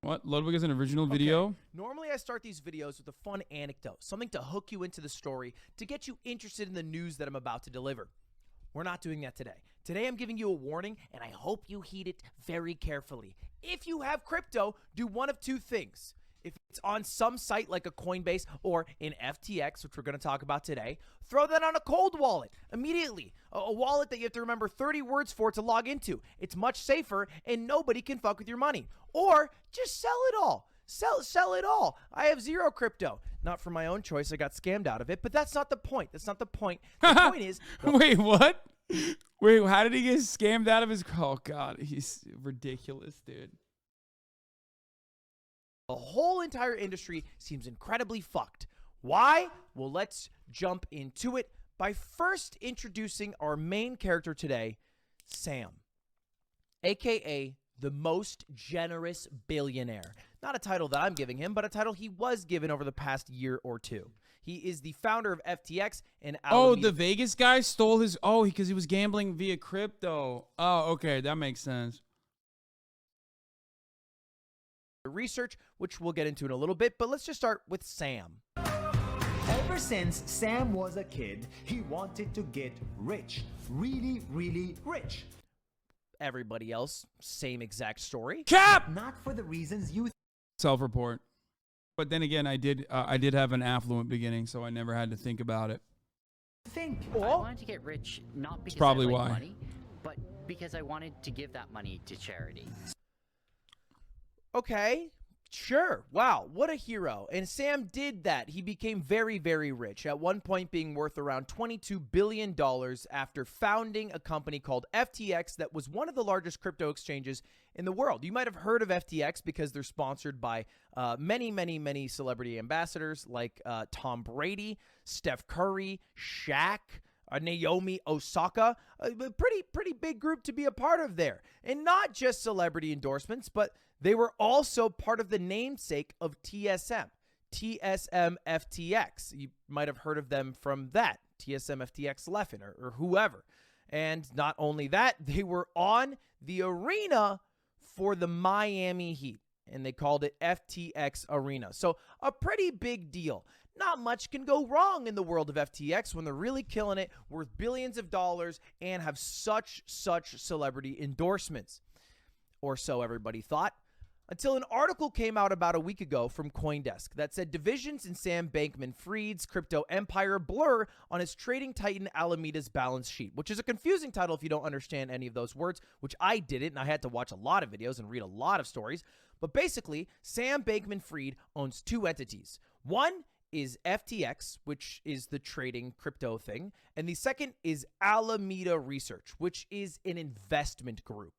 What? Ludwig is an original video? Okay. Normally, I start these videos with a fun anecdote, something to hook you into the story, to get you interested in the news that I'm about to deliver. We're not doing that today. Today, I'm giving you a warning, and I hope you heed it very carefully. If you have crypto, do one of two things. If it's on some site like a Coinbase or in FTX, which we're going to talk about today, throw that on a cold wallet immediately. A wallet that you have to remember 30 words for to log into. It's much safer and nobody can fuck with your money. Or just sell it all. Sell it all. I have zero crypto. Not for my own choice. I got scammed out of it, but that's not the point. That's not the point. The point is... Wait, what? Wait, how did he get scammed out of his... Oh, God. He's ridiculous, dude. The whole entire industry seems incredibly fucked. Why? Well, let's jump into it by first introducing our main character today, Sam, aka the most generous billionaire. Not a title that I'm giving him, but a title he was given over the past year or two. He is the founder of FTX and Alameda. Oh, the Vegas guy stole his... Oh, because he was gambling via crypto. Oh, okay. That makes sense. Research, which we'll get into in a little bit, but let's just start with Sam. Ever since Sam was a kid, he wanted to get rich. Really, really rich. Everybody else, same exact story. Cap! Not for the reasons you Self-report. But then again, I did have an affluent beginning, so I never had to think about it. think. I wanted to get rich not because probably I like why. money, but because I wanted to give that money to charity. Okay, sure. Wow, what a hero. And Sam did that. He became very, very rich, at one point being worth around $22 billion after founding a company called FTX that was one of the largest crypto exchanges in the world. You might have heard of FTX because they're sponsored by many, many, many celebrity ambassadors like Tom Brady, Steph Curry, Shaq, Naomi Osaka, a pretty big group to be a part of there. And not just celebrity endorsements, but they were also part of the namesake of TSM FTX. You might have heard of them from that, TSM FTX Leffen or whoever. And not only that, they were on the arena for the Miami Heat, and they called it FTX Arena. So a pretty big deal. Not much can go wrong in the world of FTX when they're really killing it, worth billions of dollars, and have such celebrity endorsements. Or so everybody thought. Until an article came out about a week ago from CoinDesk that said divisions in Sam Bankman-Fried's crypto empire blur on his trading titan Alameda's balance sheet, which is a confusing title if you don't understand any of those words, which I didn't, and I had to watch a lot of videos and read a lot of stories. But basically, Sam Bankman-Fried owns two entities. One is FTX, which is the trading crypto thing, and the second is Alameda Research, which is an investment group.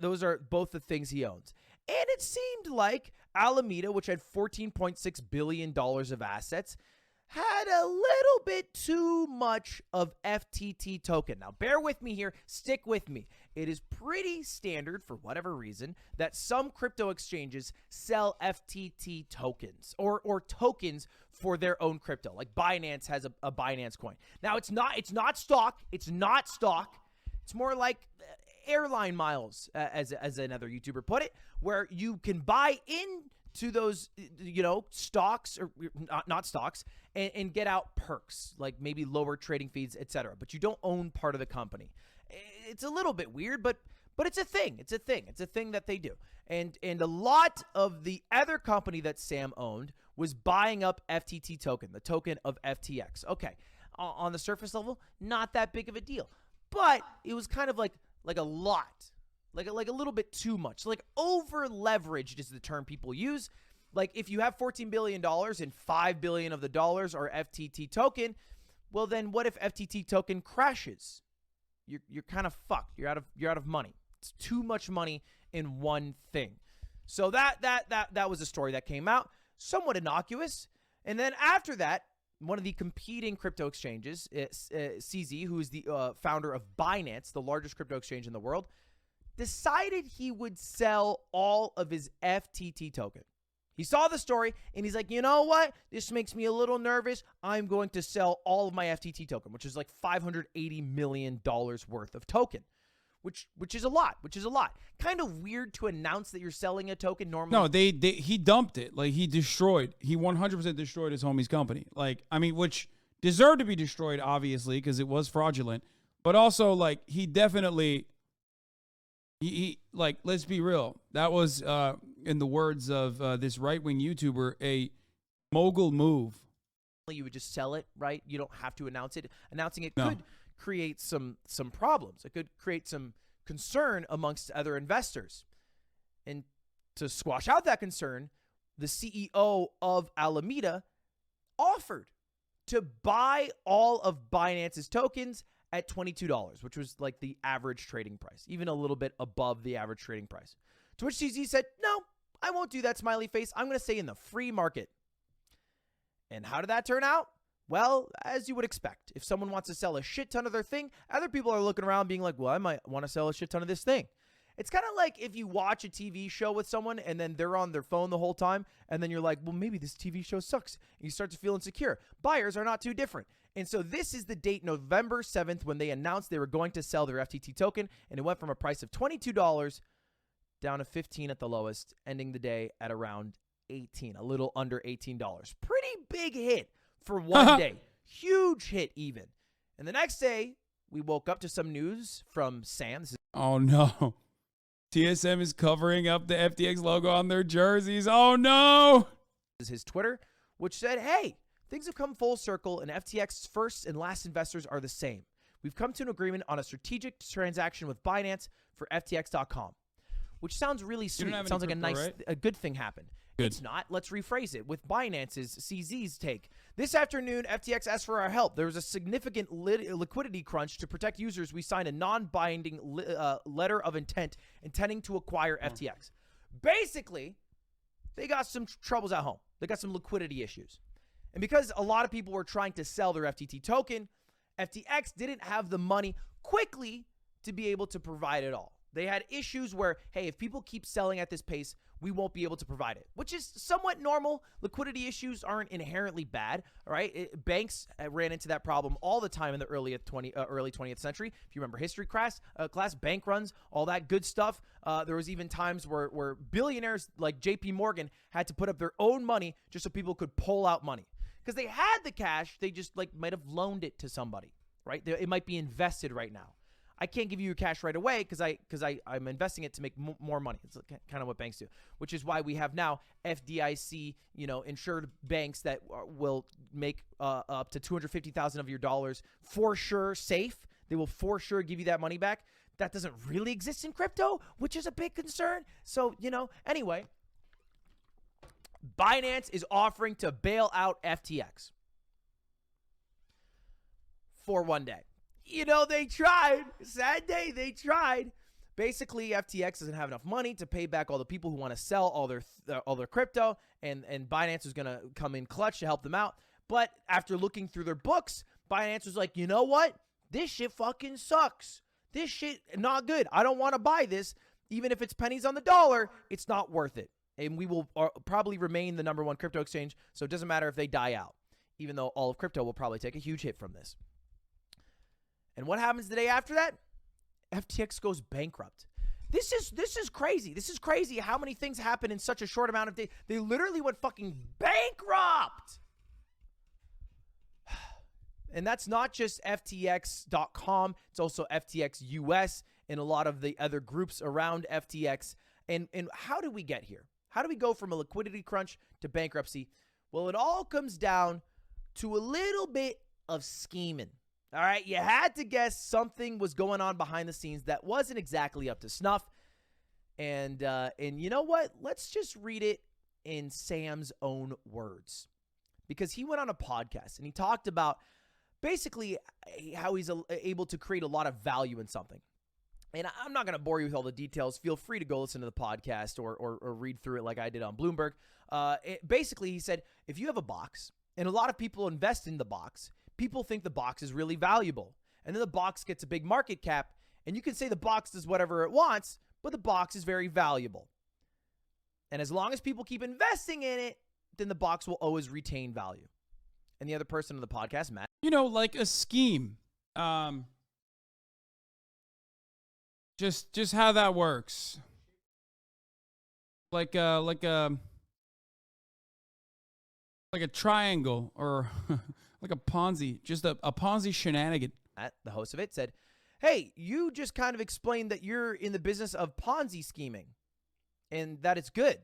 Those are both the things he owns. And it seemed like Alameda, which had $14.6 billion of assets, had a little bit too much of FTT token. Now, bear with me here. Stick with me. It is pretty standard, for whatever reason, that some crypto exchanges sell FTT tokens or tokens for their own crypto. Like Binance has a Binance coin. Now, it's not stock. It's not stock. It's more like airline miles, as another YouTuber put it, where you can buy into those, stocks or not stocks and get out perks, like maybe lower trading fees, etc. But you don't own part of the company. It's a little bit weird, but it's a thing. It's a thing that they do. And a lot of the other company that Sam owned was buying up FTT token, the token of FTX. Okay, on the surface level, not that big of a deal, but it was kind of like a lot, like a little bit too much. Like over leveraged is the term people use. Like if you have $14 billion and $5 billion of the dollars are FTT token, well then what if FTT token crashes? You're kind of fucked. You're out of money. It's too much money in one thing. So that was a story that came out, somewhat innocuous. And then after that, one of the competing crypto exchanges, CZ, who is the founder of Binance, the largest crypto exchange in the world, decided he would sell all of his FTT token. He saw the story, and he's like, you know what? This makes me a little nervous. I'm going to sell all of my FTT token, which is like $580 million worth of token, which is a lot. Kind of weird to announce that you're selling a token normally. No, he dumped it. Like, he 100% destroyed his homie's company. Like, I mean, which deserved to be destroyed, obviously, because it was fraudulent. But also, like, he definitely, like, let's be real. That was, in the words of this right-wing YouTuber, a mogul move. You would just sell it, right? You don't have to announce it. Announcing it could create some problems. It could create some concern amongst other investors. And to squash out that concern, the CEO of Alameda offered to buy all of Binance's tokens at $22, which was like the average trading price, even a little bit above the average trading price. To which CZ said, no, I won't do that, smiley face. I'm going to stay in the free market. And how did that turn out? Well, as you would expect, if someone wants to sell a shit ton of their thing, other people are looking around being like, well, I might want to sell a shit ton of this thing. It's kind of like if you watch a TV show with someone and then they're on their phone the whole time, and then you're like, well, maybe this TV show sucks. And you start to feel insecure. Buyers are not too different. And so this is the date, November 7th, when they announced they were going to sell their FTT token, and it went from a price of $22 down to $15 at the lowest, ending the day at around $18, a little under $18. Pretty big hit for one day. Huge hit even. And the next day, we woke up to some news from Sam. Oh, no. TSM is covering up the FTX logo on their jerseys. Oh, no. This is his Twitter, which said, hey, things have come full circle, and FTX's first and last investors are the same. We've come to an agreement on a strategic transaction with Binance for FTX.com, which sounds really sweet. It sounds like a good thing happened. Good. It's not. Let's rephrase it with Binance's CZ's take. This afternoon, FTX asked for our help. There was a significant liquidity crunch. To protect users, we signed a non-binding letter of intent intending to acquire FTX. Basically, they got some troubles at home. They got some liquidity issues. And because a lot of people were trying to sell their FTT token, FTX didn't have the money quickly to be able to provide it all. They had issues where, hey, if people keep selling at this pace, we won't be able to provide it, which is somewhat normal. Liquidity issues aren't inherently bad, all right? Banks ran into that problem all the time in the early 20th century. If you remember history class, bank runs, all that good stuff. There was even times where billionaires like JP Morgan had to put up their own money just so people could pull out money. Because they had the cash, they just might have loaned it to somebody, right? It might be invested right now. I can't give you your cash right away because I'm investing it to make more money. It's kind of what banks do, which is why we have now FDIC, insured banks that will make up to $250,000 of your dollars for sure safe. They will for sure give you that money back. That doesn't really exist in crypto, which is a big concern. So, anyway, Binance is offering to bail out FTX for one day. They tried. Sad day, they tried. Basically, FTX doesn't have enough money to pay back all the people who want to sell all their crypto, and Binance was going to come in clutch to help them out. But after looking through their books, Binance was like, you know what? This shit fucking sucks. This shit not good. I don't want to buy this. Even if it's pennies on the dollar, it's not worth it. And we will probably remain the #1 crypto exchange, so it doesn't matter if they die out, even though all of crypto will probably take a huge hit from this. And what happens the day after that? FTX goes bankrupt. This is crazy. This is crazy how many things happen in such a short amount of days. They literally went fucking bankrupt. And that's not just FTX.com. It's also FTX US and a lot of the other groups around FTX. And how do we get here? How do we go from a liquidity crunch to bankruptcy? Well, it all comes down to a little bit of scheming. All right, you had to guess something was going on behind the scenes that wasn't exactly up to snuff. And you know what? Let's just read it in Sam's own words. Because he went on a podcast and he talked about basically how he's able to create a lot of value in something. And I'm not going to bore you with all the details. Feel free to go listen to the podcast or read through it like I did on Bloomberg. Basically, he said, if you have a box and a lot of people invest in the box, people think the box is really valuable. And then the box gets a big market cap, and you can say the box does whatever it wants, but the box is very valuable. And as long as people keep investing in it, then the box will always retain value. And the other person on the podcast, Matt. Like a scheme. Just how that works. Like a triangle or like a Ponzi, just a Ponzi shenanigan. The host of it said, hey, you just kind of explained that you're in the business of Ponzi scheming and that it's good.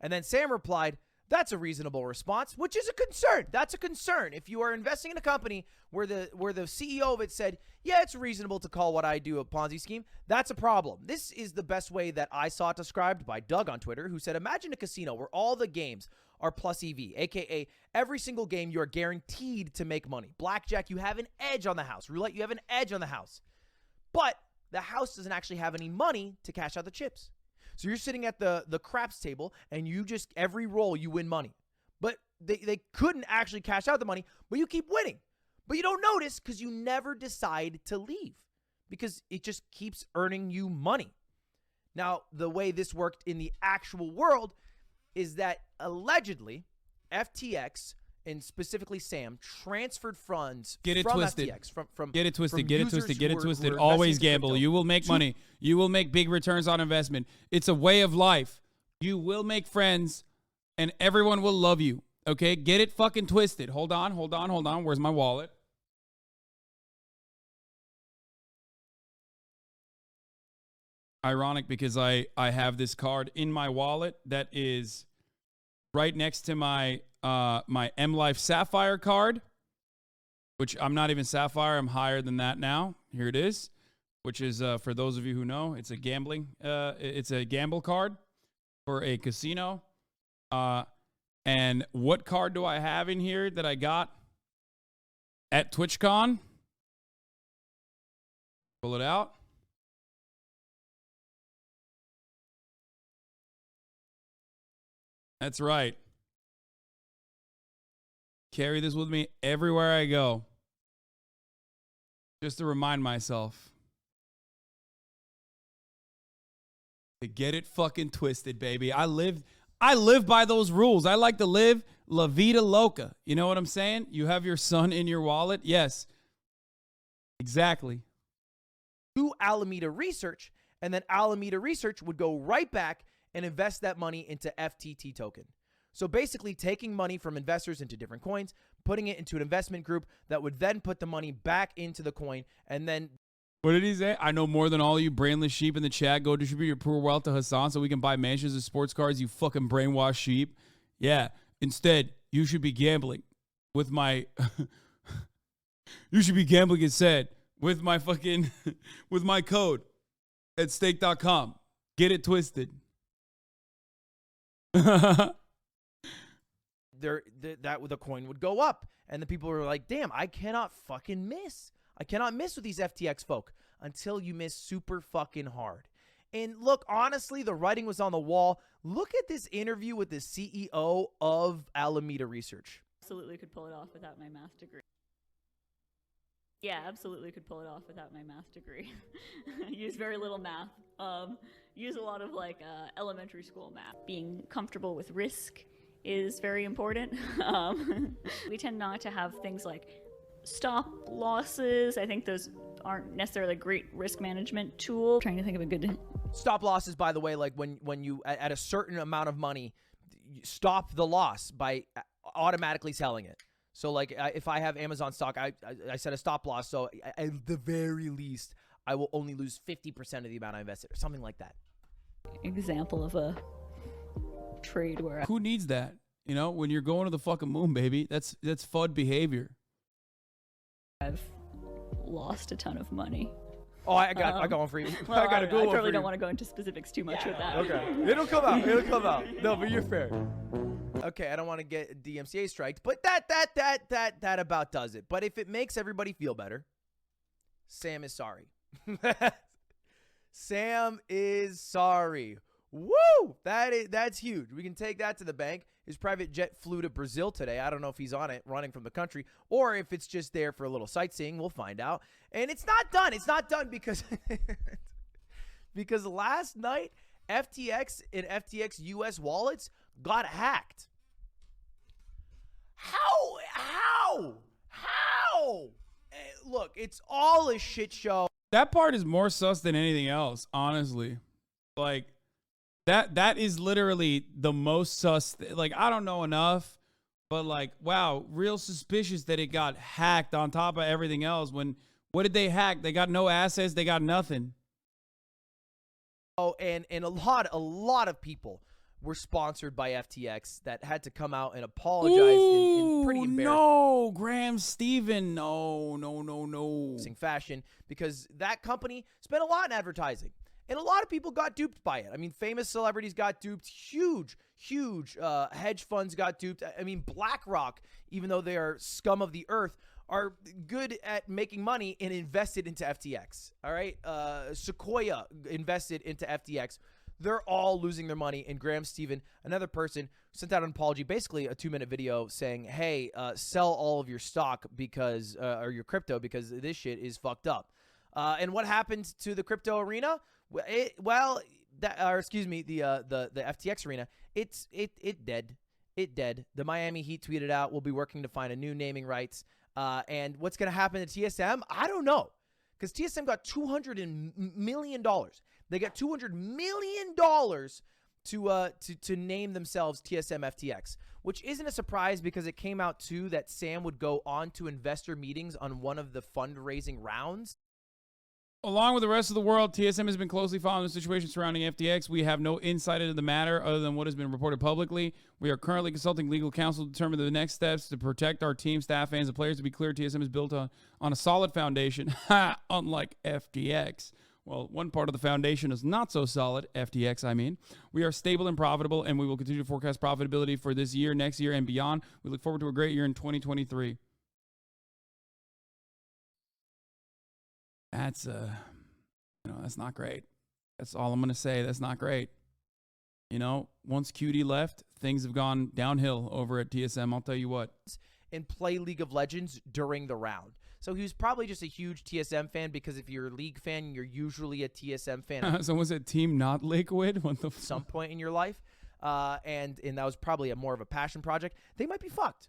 And then Sam replied, that's a reasonable response, which is a concern. That's a concern. If you are investing in a company where the CEO of it said, yeah, it's reasonable to call what I do a Ponzi scheme, that's a problem. This is the best way that I saw it described by Doug on Twitter, who said, imagine a casino where all the games are plus EV, aka every single game you are guaranteed to make money. Blackjack, you have an edge on the house. Roulette, you have an edge on the house. But the house doesn't actually have any money to cash out the chips. So you're sitting at the craps table and you just, every roll you win money. But they couldn't actually cash out the money, but you keep winning. But you don't notice because you never decide to leave because it just keeps earning you money. Now, the way this worked in the actual world is that allegedly FTX and specifically Sam transferred funds from FTX. Get it twisted. Get it twisted. Always gamble. You will make money. You will make big returns on investment. It's a way of life. You will make friends and everyone will love you. Okay? Get it fucking twisted. Hold on. Where's my wallet? Ironic because I have this card in my wallet that is right next to my my M Life Sapphire card, which I'm not even Sapphire. I'm higher than that now. Here it is, which is for those of you who know, it's a gamble card for a casino. And what card do I have in here that I got at TwitchCon? Pull it out. That's right. Carry this with me everywhere I go. Just to remind myself. To get it fucking twisted, baby. I live by those rules. I like to live la vida loca. You know what I'm saying? You have your son in your wallet? Yes. Exactly. To Alameda Research, and then Alameda Research would go right back and invest that money into FTT token. So basically taking money from investors into different coins, putting it into an investment group that would then put the money back into the coin and then... What did he say? I know more than all you brainless sheep in the chat. Go distribute your poor wealth to Hasan so we can buy mansions and sports cars, you fucking brainwashed sheep. Yeah. Instead, you should be gambling with my... you should be gambling instead with my fucking... with my code at stake.com. Get it twisted. The coin would go up and the people were like, damn, I cannot fucking miss. I cannot miss with these FTX folk until you miss super fucking hard. And look, honestly, the writing was on the wall. Look at this interview with the CEO of Alameda Research. Absolutely could pull it off without my math degree. Yeah, absolutely could pull it off without my math degree. Use very little math. Use a lot of elementary school math. Being comfortable with risk is very important. We tend not to have things like stop losses. I think those aren't necessarily a great risk management tool. I'm trying to think of a good... Stop losses, by the way, like when you, at a certain amount of money, stop the loss by automatically selling it. So like if I have Amazon stock, I set a stop loss. So at the very least, I will only lose 50% of the amount I invested or something like that. Example of a trade where... Who needs that? You know, when you're going to the fucking moon, baby, that's FUD behavior. I've lost a ton of money. Oh, I got one for you. Well, I probably don't want to go into specifics too much with that. Okay. It'll come out. No, but you're fair. Okay, I don't want to get DMCA striked, but that about does it. But if it makes everybody feel better, Sam is sorry. Sam is sorry. Woo! That's huge. We can take that to the bank. His private jet flew to Brazil today. I don't know if he's on it running from the country or if it's just there for a little sightseeing. We'll find out. And it's not done. It's not done because because last night FTX and FTX US wallets got hacked. How? Look, it's all a shit show. That part is more sus than anything else, honestly. Like, that is literally the most sus. Like, I don't know enough, but like, wow, real suspicious that it got hacked on top of everything else. When, what did they hack? They got no assets. They got nothing. Oh, and a lot of people were sponsored by FTX that had to come out and apologize in pretty embarrassing no, Graham Stephan, no. fashion, because that company spent a lot in advertising. And a lot of people got duped by it. I mean, famous celebrities got duped. Huge hedge funds got duped. I mean, BlackRock, even though they are scum of the earth, are good at making money and invested into FTX. All right? Sequoia invested into FTX. They're all losing their money. And Graham Stephan, another person, sent out an apology, basically a 2-minute video saying, hey, sell all of your stock because, or your crypto, because this shit is fucked up. And what happened to the crypto arena? The FTX arena, it dead. It dead. The Miami Heat tweeted out, we'll be working to find a new naming rights. And what's going to happen to TSM? I don't know. Because TSM got $200 million. They got $200 million to name themselves TSM FTX, which isn't a surprise because it came out too that Sam would go on to investor meetings on one of the fundraising rounds. Along with the rest of the world, TSM has been closely following the situation surrounding FTX. We have no insight into the matter other than what has been reported publicly. We are currently consulting legal counsel to determine the next steps to protect our team, staff, fans, and players. To be clear, TSM is built on a solid foundation, unlike FTX. Well, one part of the foundation is not so solid, FTX, I mean. We are stable and profitable, and we will continue to forecast profitability for this year, next year, and beyond. We look forward to a great year in 2023. That's that's not great. That's all I'm going to say. That's not great. Once QD left, things have gone downhill over at TSM. I'll tell you what. And play League of Legends during the round. So he was probably just a huge TSM fan because if you're a League fan, you're usually a TSM fan. So was it Team Not Liquid? What the At some point in your life. And that was probably more of a passion project. They might be fucked.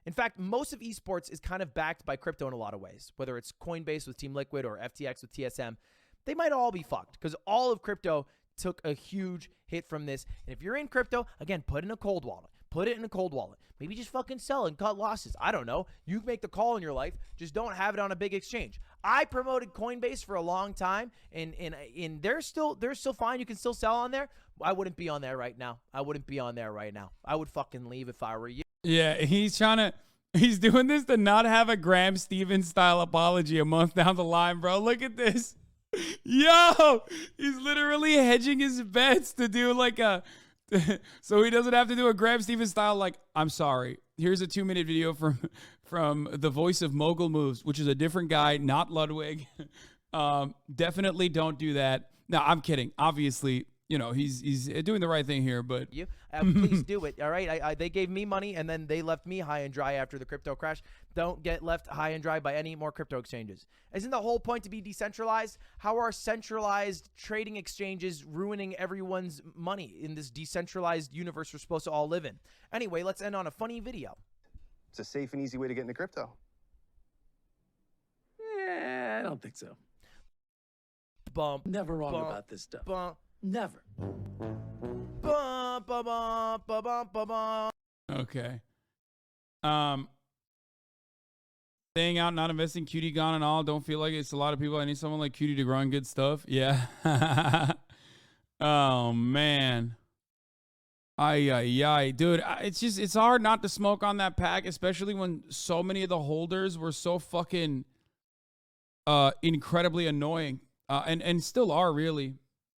In fact, most of esports is kind of backed by crypto in a lot of ways, whether it's Coinbase with Team Liquid or FTX with TSM. They might all be fucked because all of crypto took a huge hit from this. And if you're in crypto, again, put it in a cold wallet. Maybe just fucking sell and cut losses. I don't know. You make the call in your life. Just don't have it on a big exchange. I promoted Coinbase for a long time, and they're still fine. You can still sell on there. I wouldn't be on there right now. I would fucking leave if I were you. Yeah, he's doing this to not have a Graham Stephan style apology a month down the line, bro. Look at this. Yo, he's literally hedging his bets to do like so he doesn't have to do a Graham Stephan style like, I'm sorry. Here's a 2-minute video from the voice of Mogul Moves, which is a different guy, not Ludwig. Definitely don't do that. No, I'm kidding. Obviously, he's doing the right thing here, but please do it. All right. They gave me money and then they left me high and dry after the crypto crash. Don't get left high and dry by any more crypto exchanges. Isn't the whole point to be decentralized? How are centralized trading exchanges ruining everyone's money in this decentralized universe we're supposed to all live in? Anyway, let's end on a funny video. It's a safe and easy way to get into crypto. I don't think so. Bump. Never wrong about this stuff. Bump. Never. Bum, ba, bum, ba, bum, ba, bum. okay. Staying out, not investing, QD gone and all. Don't feel like it's a lot of people. I need someone like QD to run good stuff. Yeah. Oh, man. Ay. Dude, it's hard not to smoke on that pack, especially when so many of the holders were so fucking incredibly annoying. And still are, really.